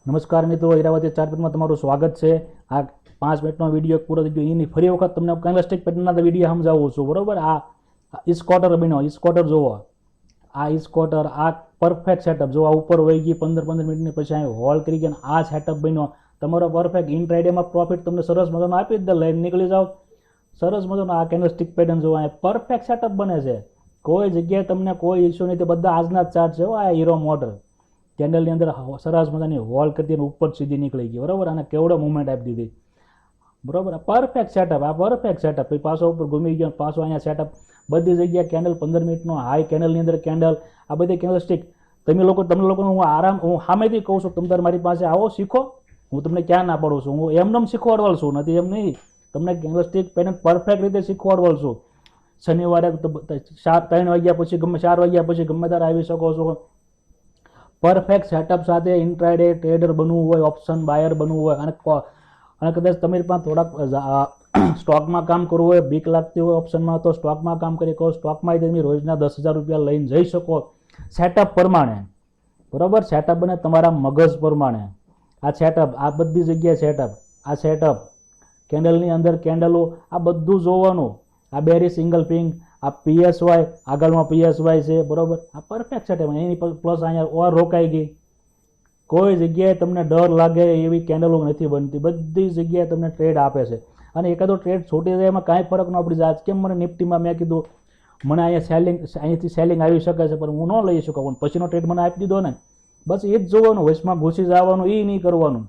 નમસ્કાર મિત્રો, ઈરાવતી ચાર્ટ પેટર્નમાં તમારું સ્વાગત છે। આ 5 મિનિટનો વિડીયો પૂરો થઈ ગયો, એની ફરી વખત તમને કેન્ડલસ્ટિક પેટર્નના વિડીયો સમજાવું છું, બરોબર। આ ઇસ્કોટર બન્યો, ઇસ્કોટર જોવો, આ ઇસ્કોટર, આ પરફેક્ટ સેટઅપ જો, આ ઉપર વહી ગઈ 15 મિનિટની પછી અહીં હોલ્ડ કરી ગયા, આ સેટઅપ બન્યો તમારો પરફેક્ટ। ઇન્ટ્રાડેમાં પ્રોફિટ તમને સરસ મજાનો આપી જ દે, લઈને નીકળી જાઓ સરસ મજાનો। આ કેન્ડલસ્ટિક પેટર્ન જોવો, આ પરફેક્ટ સેટઅપ બને છે, કોઈ જગ્યાએ તમને કોઈ ઇશ્યુ નહીં, બધા આજના જ ચાર્ટ છે। આ હીરો મોટર કેન્ડલની અંદર સરસ મજાની હોલ્ડ કરતી અને ઉપર સીધી નીકળી ગઈ, બરાબર। અને કેવડો મુવમેન્ટ આપી દીધી, બરાબર। આ પરફેક્ટ સેટઅપ, આ પરફેક્ટ સેટઅપ, પછી પાછો ઉપર ઘૂમી ગયો, પાછો અહીંયા સેટઅપ, બધી જગ્યાએ કેન્ડલ 15 મિનિટનો હાઈ કેન્ડલની અંદર કેન્ડલ, આ બધી કેન્ડલસ્ટિક તમને લોકોને હું સામેથી કહું છું, તમે મારી પાસે આવો શીખો, હું તમને ક્યાં ના પાડું છું, હું એમને શીખવાડવાળ છું, નથી એમ નહીં, તમને કેન્ડલસ્ટિક પેટર્ન પરફેક્ટ રીતે શીખવાડવાળ છું। શનિવારે 3 વાગ્યા પછી ગમે 4 વાગ્યા પછી ગમે ત્યારે આવી શકો છો। પરફેક્ટ સેટઅપ સાથે ઇન્ટ્રાડે ટ્રેડર બનવું હોય, ઓપ્શન બાયર બનવું હોય, અને કદાચ તમારી પાસે થોડાક સ્ટોકમાં કામ કરવું હોય, બીક લાગતી હોય ઓપ્શનમાં, તો સ્ટોકમાં કામ કરી શકો। સ્ટોકમાં તમે રોજના 10,000 રૂપિયા લઈને જઈ શકો સેટઅપ પ્રમાણે, બરાબર। સેટઅપ બને તમારા મગજ પ્રમાણે। આ સેટઅપ, આ બધી જગ્યાએ સેટઅપ, આ સેટઅપ કેન્ડલની અંદર કેન્ડલો, આ બધું જોવાનું। આ બેરી સિંગલ પિંગ, આ પીએસવાય, આગળમાં પીએસવાય છે, બરાબર। આ પરફેક્ટ સેટઅપ, એની પ્લસ અહીંયા ઓર રોકાઈ ગઈ, કોઈ જગ્યાએ તમને ડર લાગે એવી કેન્ડલો નથી બનતી, બધી જગ્યાએ તમને ટ્રેડ આપે છે। અને એકાદો ટ્રેડ છૂટી જાય એમાં કાંઈ ફરક ન પડી જાય। આજ કેમ મને નિફ્ટીમાં મેં કીધું મને અહીંયાથી સેલિંગ આવી શકે છે, પણ હું ન લઈ શકું, પણ પછીનો ટ્રેડ મને આપી દીધો ને, બસ એ જ જોવાનું, વચમાં ઘૂસી જવાનું એ નહીં કરવાનું।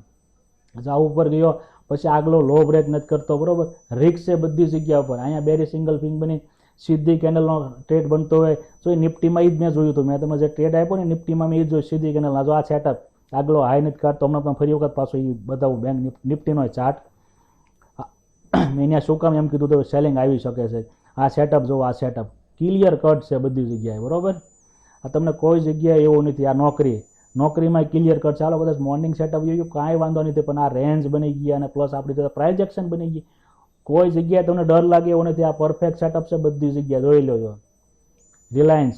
આ ઉપર ગયો પછી આગલો લો બ્રેક નથી કરતો, બરાબર। રિક્સ છે બધી જગ્યા ઉપર। અહીંયા બેરી સિંગલ પિંગ બની સીધી કેન્ડલનો ટ્રેડ બનતો હોય, તો એ નિફ્ટીમાં એ જ મેં જોયું હતું, મેં તમે જે ટ્રેડ આપ્યો ને નિફ્ટીમાં મેં એ જ જોયું, સીધી કેન્ડલના જો આ સેટઅપ, આગલો હાઈ નથી કાઢતો, હમણાં તમે ફરી વખત પાછો એ બતાવું બેંક નિફ્ટીનો ચાર્ટ, મેં અહીંયા શું કામ એમ કીધું તો સેલિંગ આવી શકે છે। આ સેટઅપ જો, આ સેટઅપ ક્લિયર કટ છે બધી જગ્યાએ, બરાબર। આ તમને કોઈ જગ્યાએ એવું નથી। આ નોકરીમાં ક્લિયર કટ, ચાલો કદાચ મોર્નિંગ સેટઅપ જોયું કાંઈ વાંધો નથી, પણ આ રેન્જ બની ગયા અને પ્લસ આપણી સાથે પ્રાઇઝ એક્શન બની ગઈ, કોઈ જગ્યાએ તમને ડર લાગે એવું નથી। આ પરફેક્ટ સેટઅપ છે બધી જગ્યાએ, જોઈ લો છો। રિલાયન્સ,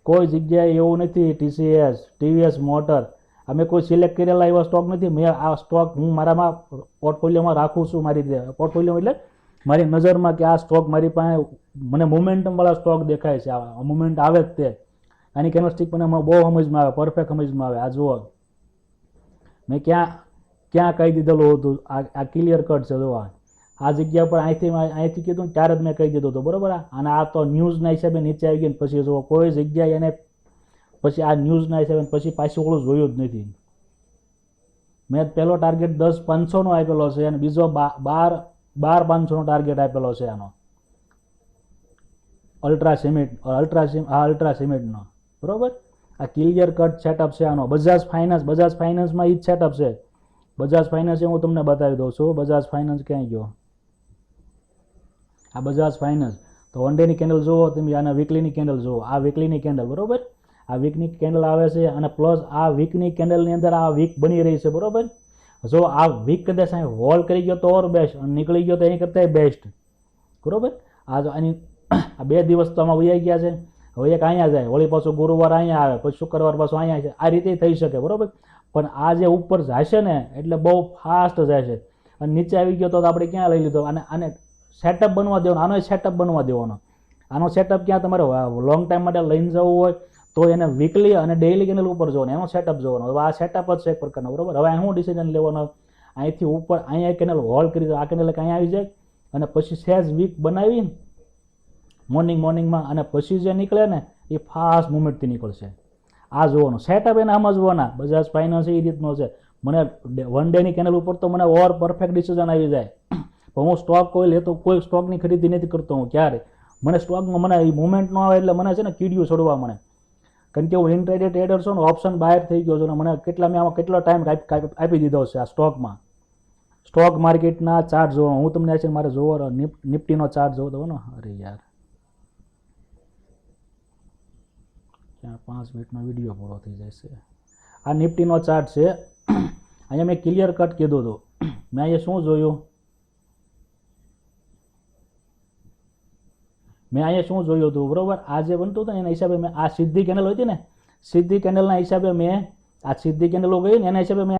કોઈ જગ્યાએ એવું નથી। TCS, TVS મોટર, અમે કોઈ સિલેક્ટ કરેલા એવા સ્ટોક નથી, મેં આ સ્ટોક હું મારામાં પોર્ટફોલિયોમાં રાખું છું, મારી રીતે પોર્ટફોલિયો એટલે મારી નજરમાં કે આ સ્ટોક મારી પાસે મને મોમેન્ટમવાળા સ્ટોક દેખાય છે, આ મોમેન્ટ આવે જ તે, આની કેન્ડલસ્ટિક મને બહુ સમજમાં આવે, પરફેક્ટ સમજમાં આવે। આ જુઓ મેં ક્યાં કહી દીધેલું હતું, આ ક્લિયર કટ છે જો, આ જગ્યા પર અહીંથી કીધું ને ત્યારે જ મેં કહી દીધું હતું, બરાબર। અને આ તો ન્યૂઝના હિસાબે નીચે આવી ગઈ ને પછી જુઓ કોઈ જગ્યાએ એને પછી આ ન્યૂઝના હિસાબે પછી પાછું ઓળું જોયું જ નથી। મેં પહેલો ટાર્ગેટ 10,500નો આપેલો છે અને બીજો 12,500નો ટાર્ગેટ આપેલો છે આનો, અલ્ટ્રા સિમેન્ટનો, બરાબર। આ ક્લિયર કટ સેટઅપ છે આનો। બજાજ ફાઇનાન્સમાં એ જ સેટઅપ છે। બજાજ ફાઇનાન્સ હું તમને બતાવી દઉં છું, બજાજ ફાઇનાન્સ ક્યાંય ગયો, આ બજાજ ફાઇનાન્સ, તો વન ડેની કેન્ડલ જુઓ તમે, આના વીકલીની કેન્ડલ જુઓ, આ વીકલીની કેન્ડલ, બરાબર। આ વીકની કેન્ડલ આવે છે અને પ્લસ આ વીકની કેન્ડલની અંદર આ વીક બની રહી છે, બરાબર। જો આ વીક કદાચ અહીં હોલ્ડ કરી ગયો તો ઓર બેસ્ટ, અને નીકળી ગયો તો એની કરતાં બેસ્ટ, બરાબર। આ જો આની આ 2 દિવસ તો આમાં વહી ગયા છે, હવે એક અહીંયા જાય, વળી પાછું ગુરુવાર અહીંયા આવે, પછી શુક્રવાર પાછું અહીંયા છે, આ રીતે થઈ શકે, બરાબર। પણ આ જે ઉપર જાય છે ને એટલે બહુ ફાસ્ટ જાય છે, અને નીચે આવી ગયો તો આપણે ક્યાં લઈ લીધો, આને સેટઅપ બનવા દેવાનો, આનો સેટઅપ બનવા દેવાનો। આનો સેટઅપ ક્યાં તમારે લોંગ ટાઈમ માટે લઈને જવું હોય તો એને વીકલી અને ડેઇલી કેન્ડલ ઉપર જોવાનો, એનો સેટઅપ જોવાનો। હવે આ સેટઅપ જ છે એક પ્રકારનો, બરાબર। હવે હું ડિસિઝન લેવાનો, અહીંથી ઉપર અહીંયા કેન્ડલ હોલ્ડ કરી દો, આ કેન્ડલ અહીંયા આવી જાય અને પછી સહેજ વીક બનાવી મોર્નિંગમાં, અને પછી જે નીકળે ને એ ફાસ્ટ મુવમેન્ટથી નીકળશે। આ જોવાનું સેટઅપ એને સમજવાના। બજાજ ફાઇનાન્સ એ રીતનો છે, મને વન ડેની કેન્ડલ ઉપર તો મને ઓર પરફેક્ટ ડિસિઝન આવી જાય, પણ હું સ્ટોક કોઈ લેતો, કોઈ સ્ટોકની ખરીદી નથી કરતો હું ક્યારે, મને સ્ટોકમાં મને એ મુવમેન્ટ ન આવે એટલે મને છે ને કીડિયું છોડવા મને, કારણ કે હું ઇન્ટ્રાડે ટ્રેડર છું ને, ઓપ્શન બાયર થઈ ગયો છું ને, મને મેં આમાં કેટલો ટાઈમ આપી દીધો છે આ સ્ટોકમાં। સ્ટોક માર્કેટના ચાર્ટ જોવો, હું તમને છે મારે જોવો નિફ્ટીનો ચાર્ટ જોવો તો, અરે યાર ત્યાં 5 મિનિટનો વિડીયો પૂરો થઈ જાય છે। આ નિફ્ટીનો ચાર્ટ છે, અહીંયા મેં ક્લિયર કટ કીધું હતું, મેં અહીંયા શું જોયું, હતું બરાબર। આ જે બનતું હતું એના હિસાબે મેં આ સીધી કેન્ડલ હતી ને, સીધી કેન્ડલના હિસાબે મેં આ સીધી કેન્ડલો ગઈ ને એના હિસાબે મેં